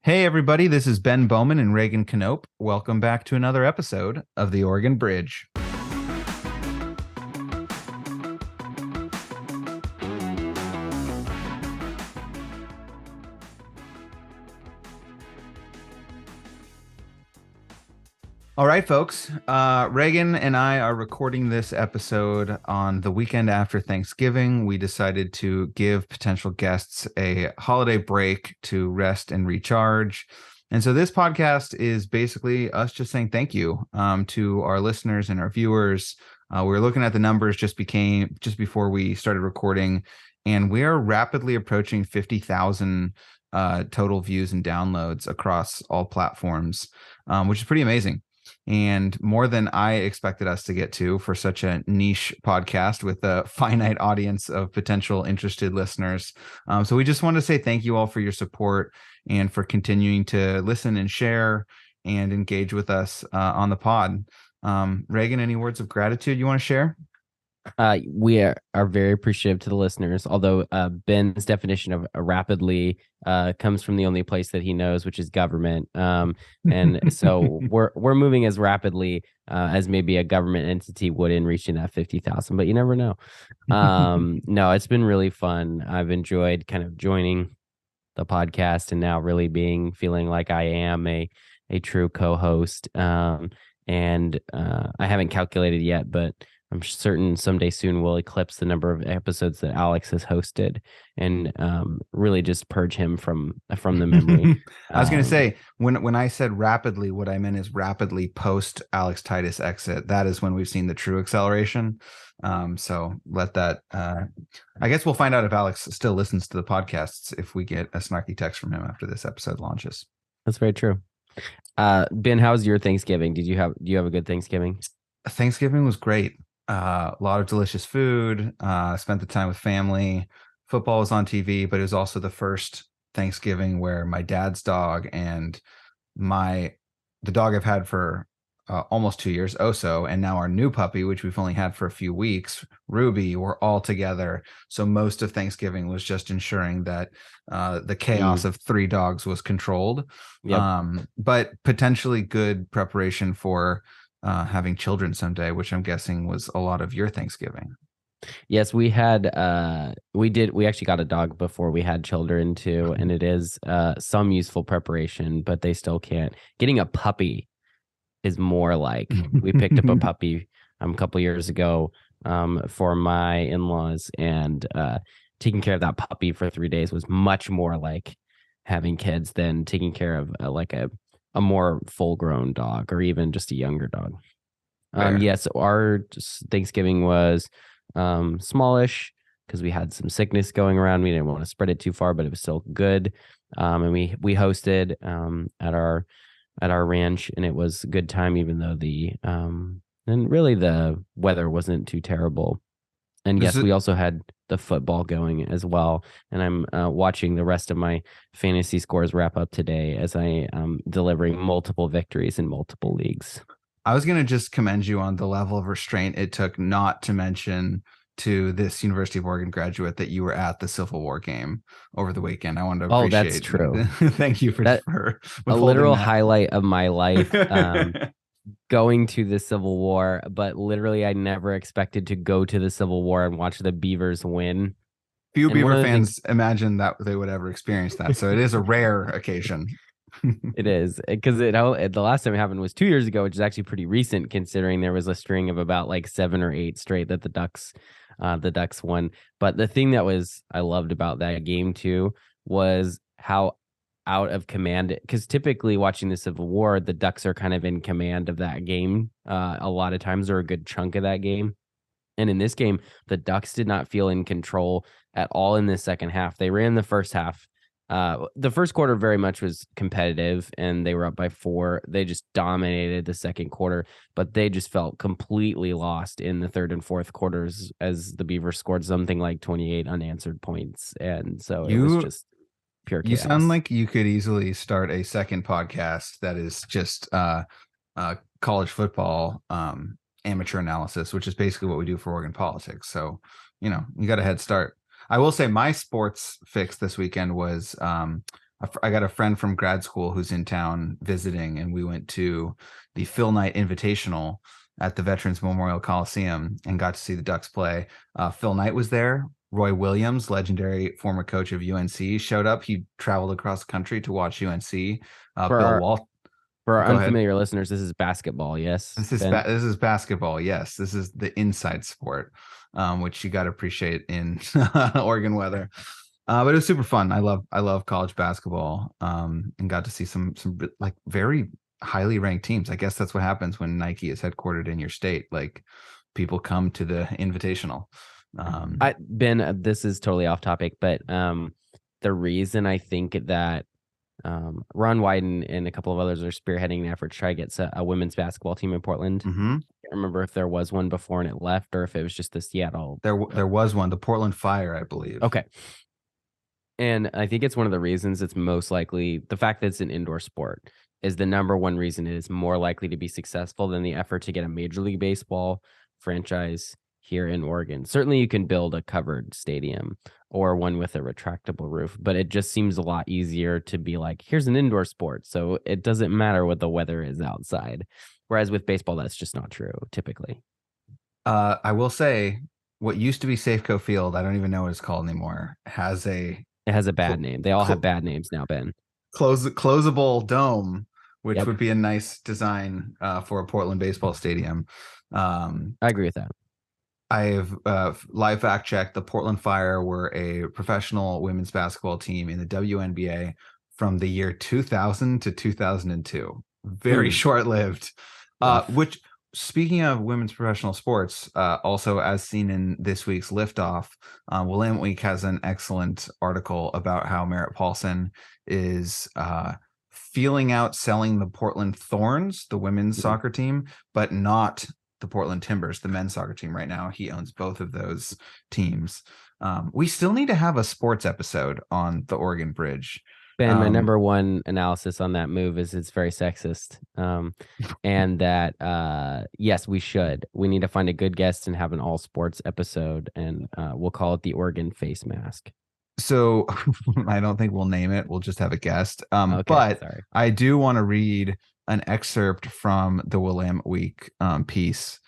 Hey, everybody, this is Ben Bowman and Reagan Canope. Welcome back to another episode of the Oregon Bridge. All right, folks. Reagan and I are recording this episode on the weekend after Thanksgiving. We decided to give potential guests a holiday break to rest and recharge. And so this podcast is basically us just saying thank you to our listeners and our viewers. We were looking at the numbers just before we started recording, and we are rapidly approaching 50,000 total views and downloads across all platforms, which is pretty amazing. And more than I expected us to get to for such a niche podcast with a finite audience of potential interested listeners. So we just want to say thank you all for your support and for continuing to listen and share and engage with us on the pod. Reagan, any words of gratitude you want to share? We are very appreciative to the listeners, although Ben's definition of rapidly comes from the only place that he knows, which is government. And so we're moving as rapidly as maybe a government entity would in reaching that 50,000, but you never know. No, it's been really fun. I've enjoyed kind of joining the podcast and now really feeling like I am a true co-host. And I haven't calculated yet, but I'm certain someday soon we'll eclipse the number of episodes that Alex has hosted and really just purge him from the memory. I was going to say, when I said rapidly, what I meant is rapidly post Alex Titus exit. That is when we've seen the true acceleration. So let that, I guess we'll find out if Alex still listens to the podcasts if we get a snarky text from him after this episode launches. That's very true. Ben, how's your Thanksgiving? Do you have a good Thanksgiving? Thanksgiving was great. A lot of delicious food. Spent the time with family. Football was on TV, but it was also the first Thanksgiving where my dad's dog and the dog I've had for almost 2 years, Oso, and now our new puppy, which we've only had for a few weeks, Ruby, were all together. So most of Thanksgiving was just ensuring that the chaos of three dogs was controlled. Yep. But potentially good preparation for having children someday, which I'm guessing was a lot of your Thanksgiving. Yes, we actually got a dog before we had children too, and it is some useful preparation, but they still can't. Getting a puppy is more like we picked up a puppy a couple years ago for my in-laws, and taking care of that puppy for 3 days was much more like having kids than taking care of a more full-grown dog or even just a younger dog. Yes, our Thanksgiving was smallish because we had some sickness going around. We didn't want to spread it too far, but it was still good. And we hosted at our ranch, and it was a good time, even though and really the weather wasn't too terrible. And yes, we also had the football going as well. And I'm watching the rest of my fantasy scores wrap up today as I am delivering multiple victories in multiple leagues. I was going to just commend you on the level of restraint it took not to mention to this University of Oregon graduate that you were at the Civil War game over the weekend. I wanted to appreciate. Oh, that's true. Thank you for that. A literal highlight of my life. Going to the Civil War, but literally I never expected to go to the Civil War and watch the Beavers win. Few Beaver fans imagine that they would ever experience that, so it is a rare occasion. It is, because the last time it happened was 2 years ago, which is actually pretty recent considering there was a string of about like 7 or 8 straight that the Ducks won. But the thing that I loved about that game too was how out of command, because typically watching the Civil War, the Ducks are kind of in command of that game a lot of times, or a good chunk of that game. And in this game, the Ducks did not feel in control at all in the second half. They ran the first half. The first quarter very much was competitive, and they were up by 4. They just dominated the second quarter, but they just felt completely lost in the third and fourth quarters as the Beavers scored something like 28 unanswered points. And so it was just pure chaos. You sound like you could easily start a second podcast that is just college football amateur analysis, which is basically what we do for Oregon politics. So, you got a head start. I will say my sports fix this weekend was I got a friend from grad school who's in town visiting, and we went to the Phil Knight Invitational at the Veterans Memorial Coliseum and got to see the Ducks play. Phil Knight was there. Roy Williams, legendary former coach of UNC, showed up. He traveled across the country to watch UNC. For Bill our Walt. for our Go ahead. unfamiliar listeners, this is basketball. Yes, Ben? This is basketball. Yes, this is the inside sport, which you got to appreciate in Oregon weather. But it was super fun. I love college basketball, and got to see some like very highly ranked teams. I guess that's what happens when Nike is headquartered in your state. Like people come to the Invitational. Ben, this is totally off topic, but the reason I think that Ron Wyden and a couple of others are spearheading an effort to try to get a women's basketball team in Portland. Mm-hmm. I don't remember if there was one before and it left, or if it was just the Seattle. There was one, the Portland Fire, I believe. Okay. And I think it's one of the reasons it's most likely the fact that it's an indoor sport is the number one reason it is more likely to be successful than the effort to get a Major League Baseball franchise here in Oregon. Certainly you can build a covered stadium or one with a retractable roof, but it just seems a lot easier to be like, here's an indoor sport, so it doesn't matter what the weather is outside. Whereas with baseball, that's just not true typically. I will say what used to be Safeco Field, I don't even know what it's called anymore, It has a bad name. They all have bad names now, Ben. Closable dome, which Yep. would be a nice design for a Portland baseball stadium. I agree with that. I've live fact checked. The Portland Fire were a professional women's basketball team in the WNBA from the year 2000 to 2002. Very short-lived. Which, speaking of women's professional sports, also as seen in this week's Liftoff, Willamette Week has an excellent article about how Merritt Paulson is feeling out selling the Portland Thorns, the women's soccer team, but not the Portland Timbers, the men's soccer team. Right now, he owns both of those teams. We still need to have a sports episode on the Oregon Bridge. Ben, my number one analysis on that move is it's very sexist. And that, yes, we should. We need to find a good guest and have an all sports episode, and we'll call it the Oregon Face Mask. So I don't think we'll name it. We'll just have a guest. Okay, but sorry. I do want to read an excerpt from the Willamette Week piece.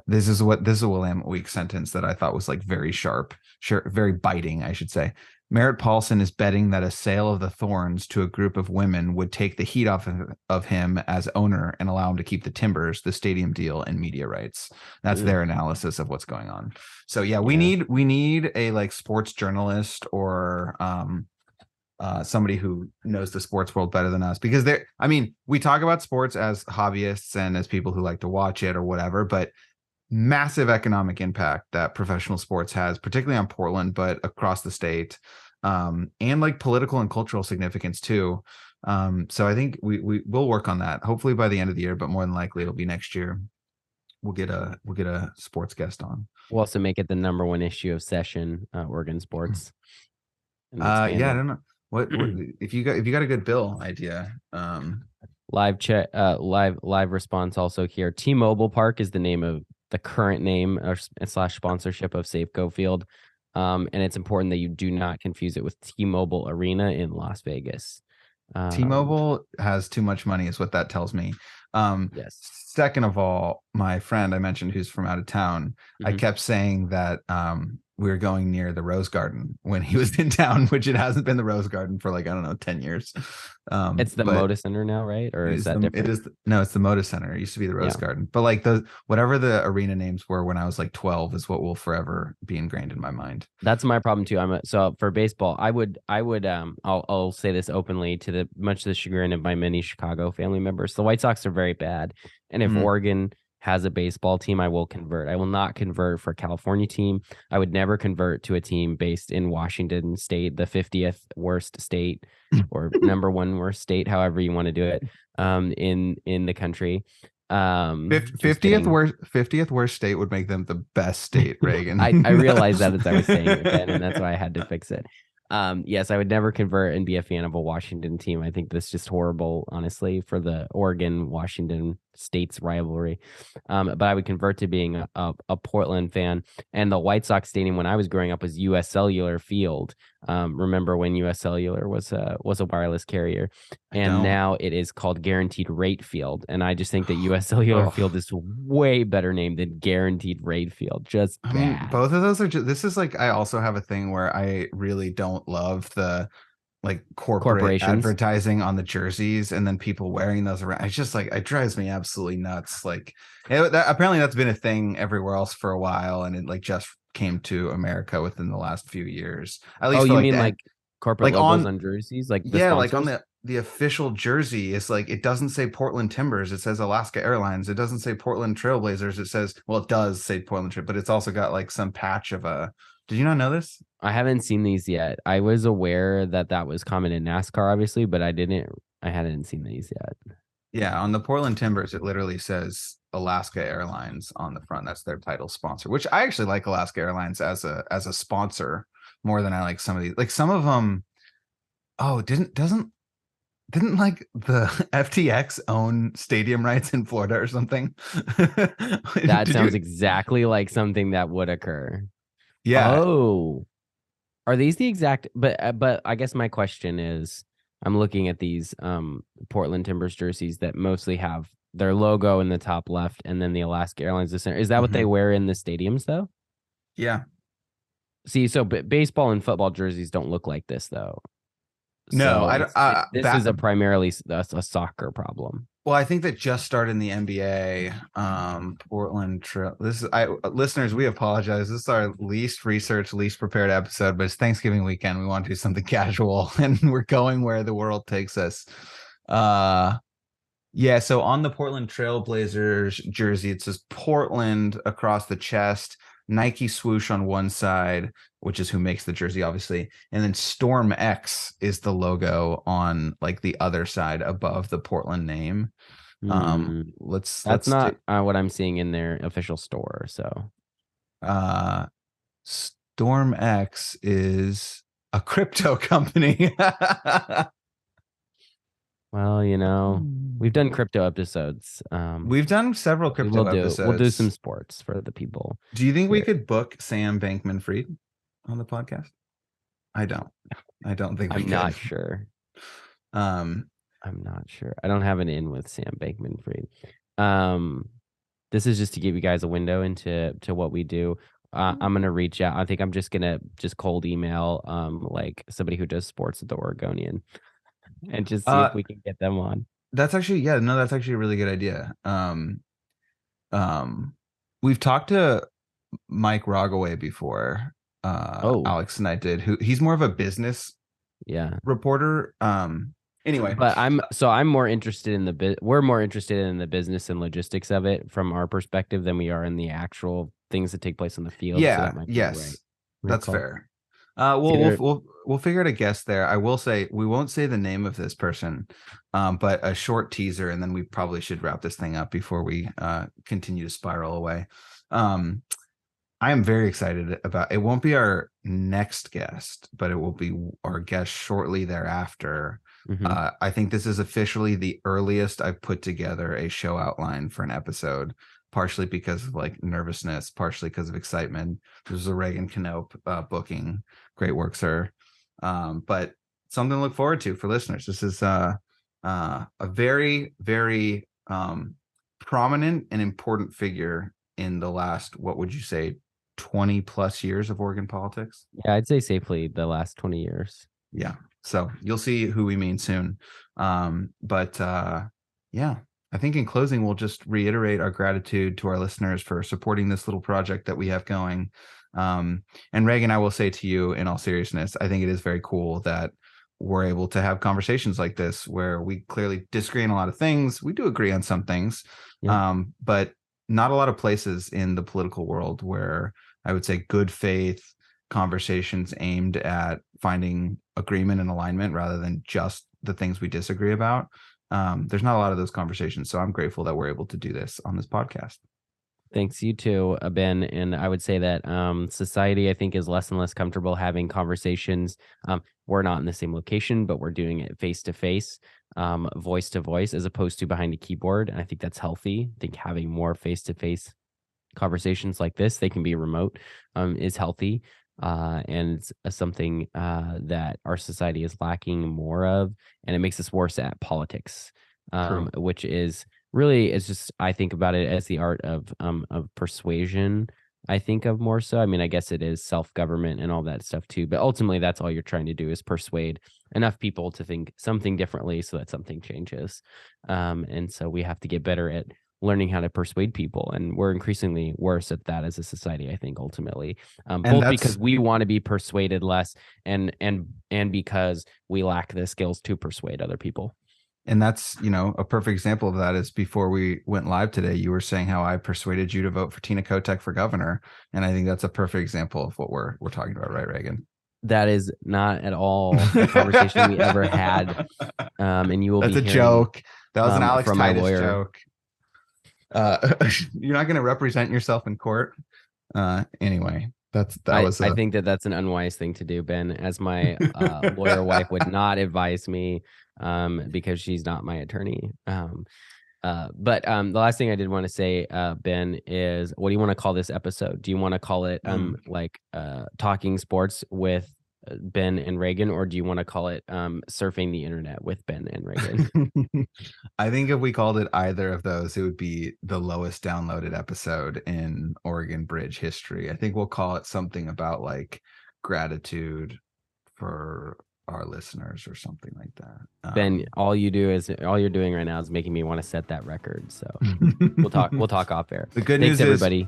This is a Willamette Week sentence that I thought was like very sharp, very biting, I should say. Merritt Paulson is betting that a sale of the Thorns to a group of women would take the heat off of him as owner and allow him to keep the Timbers, the stadium deal, and media rights. That's their analysis of what's going on. So yeah, we need a like sports journalist or somebody who knows the sports world better than us, because we talk about sports as hobbyists and as people who like to watch it or whatever, but massive economic impact that professional sports has, particularly on Portland, but across the state, and like political and cultural significance too. So I think we'll work on that hopefully by the end of the year, but more than likely it'll be next year. We'll get a sports guest on. We'll also make it the number one issue of Session, Oregon Sports. I don't know what if you got a good bill idea. Live chat, live response also here. T-Mobile Park is the name of the current name or / sponsorship of Safeco Field. And it's important that you do not confuse it with T-Mobile Arena in Las Vegas. T-Mobile has too much money is what that tells me. Yes. Second of all, my friend I mentioned who's from out of town, I kept saying that we were going near the Rose Garden when he was in town, which it hasn't been the Rose Garden for like, I don't know, 10 years. It's the Moda Center now, right? Or is that different? It is. No, it's the Moda Center. It used to be the Rose Garden, but like whatever the arena names were when I was like 12 is what will forever be ingrained in my mind. That's my problem too. So for baseball, I'll say this openly to much to the chagrin of my many Chicago family members. The White Sox are very bad. And if Oregon has a baseball team, I will convert. I will not convert for a California team. I would never convert to a team based in Washington State, the 50th worst state or number one worst state, however you want to do it, in the country. 50th worst state would make them the best state, Reagan. I realized that as I was saying it, Ben, and that's why I had to fix it. Yes, I would never convert and be a fan of a Washington team. I think that's just horrible, honestly, for the Oregon-Washington states rivalry. But I would convert to being a Portland fan. And the White Sox stadium when I was growing up was US Cellular Field. Remember when US Cellular was a wireless carrier, and now it is called Guaranteed Rate Field. And I just think that US Cellular Field is a way better name than Guaranteed Rate Field. Just I bad. mean, both of those are just, this is like, I also have a thing where I really don't love the like corporate advertising on the jerseys and then people wearing those around. It's just like, it drives me absolutely nuts. Like apparently that's been a thing everywhere else for a while, and it like just came to America within the last few years. At least you mean like corporate logos on jerseys, like yeah, sponsors? Like on the official jersey, it's like it doesn't say Portland Timbers, it says Alaska Airlines. It doesn't say Portland Trailblazers, it says, well, it does say Portland Trail, but it's also got like some patch of a. Did you not know this? I haven't seen these yet. I was aware that was common in NASCAR, obviously, but I hadn't seen these yet. Yeah, on the Portland Timbers, it literally says Alaska Airlines on the front. That's their title sponsor, which I actually like Alaska Airlines as a sponsor more than I like some of these. Like some of them, didn't like the FTX own stadium rights in Florida or something? That sounds exactly like something that would occur. Yeah. Oh, are these the exact? But I guess my question is, I'm looking at these Portland Timbers jerseys that mostly have their logo in the top left and then the Alaska Airlines in the center. Is that what they wear in the stadiums though? Yeah. See, so baseball and football jerseys don't look like this though. No, so this is primarily a soccer problem. Well, I think that just started in the NBA. Portland Trail. Listeners, we apologize. This is our least researched, least prepared episode, but it's Thanksgiving weekend. We want to do something casual, and we're going where the world takes us. Yeah. So on the Portland Trailblazers jersey, it says Portland across the chest, Nike swoosh on one side, which is who makes the jersey, obviously. And then Storm X is the logo on like the other side above the Portland name. That's not what I'm seeing in their official store. So Storm X is a crypto company. Well, we've done crypto episodes. We've done several crypto episodes. We'll do some sports for the people. Do you think we could book Sam Bankman-Fried on the podcast? I don't think we could. I'm not sure. I'm not sure. I don't have an in with Sam Bankman-Fried. This is just to give you guys a window into what we do. I'm gonna reach out. I think I'm just gonna cold email like somebody who does sports at the Oregonian and just see if we can get them on. That's actually a really good idea. We've talked to Mike Rogaway before. Alex and I did. He's more of a business reporter. Anyway, but I'm more interested in we're more interested in the business and logistics of it from our perspective than we are in the actual things that take place in the field. Yeah, so that's fair. We'll figure out a guest there. I will say we won't say the name of this person, but a short teaser, and then we probably should wrap this thing up before we continue to spiral away. I am very excited about it. Won't be our next guest, but it will be our guest shortly thereafter. I think this is officially the earliest I've put together a show outline for an episode, partially because of like nervousness, partially because of excitement. This is a Reagan Knope booking. Great work, sir. But something to look forward to for listeners. This is a very, very prominent and important figure in the last, what would you say, 20 plus years of Oregon politics? Yeah, I'd say safely the last 20 years. Yeah. So you'll see who we mean soon. But yeah, I think in closing, we'll just reiterate our gratitude to our listeners for supporting this little project that we have going. And Reagan, I will say to you in all seriousness, I think it is very cool that we're able to have conversations like this where we clearly disagree on a lot of things. We do agree on some things, but not a lot of places in the political world where I would say good faith conversations aimed at finding agreement and alignment rather than just the things we disagree about. There's not a lot of those conversations. So I'm grateful that we're able to do this on this podcast. Thanks, you too, Ben. And I would say that society, I think, is less and less comfortable having conversations. We're not in the same location, but we're doing it face to face. voice to voice as opposed to behind a keyboard. And I think that's healthy. I think having more face-to-face conversations like this, they can be remote, is healthy. And it's something that our society is lacking more of, and it makes us worse at politics, which is really, it's just, I think about it as the art of persuasion. I think of more so. I mean, I guess it is self-government and all that stuff too, but ultimately that's all you're trying to do is persuade enough people to think something differently so that something changes. And so we have to get better at learning how to persuade people, and we're increasingly worse at that as a society, I think, ultimately, both because we want to be persuaded less and because we lack the skills to persuade other people. And that's, a perfect example of that is before we went live today, you were saying how I persuaded you to vote for Tina Kotek for governor. And I think that's a perfect example of what we're talking about, right, Reagan? That is not at all a conversation we ever had. And you will That's be a hearing, joke. That was an Alex from my Titus lawyer. joke. You're not going to represent yourself in court. Anyway, I think that's an unwise thing to do, Ben, as my lawyer wife would not advise me, because she's not my attorney. But the last thing I did want to say, Ben, is what do you want to call this episode? Do you want to call it Talking Sports with Ben and Reagan, or do you want to call it Surfing the Internet with Ben and Reagan? I think if we called it either of those, it would be the lowest downloaded episode in Oregon Bridge history. I think we'll call it something about like gratitude for our listeners or something like that. Ben, all you're doing right now is making me want to set that record. So we'll talk off air. The good Thanks, news everybody. Is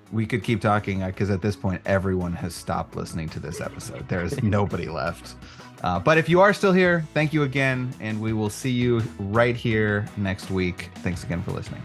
we could keep talking because at this point, everyone has stopped listening to this episode. There is nobody left. But if you are still here, thank you again. And we will see you right here next week. Thanks again for listening.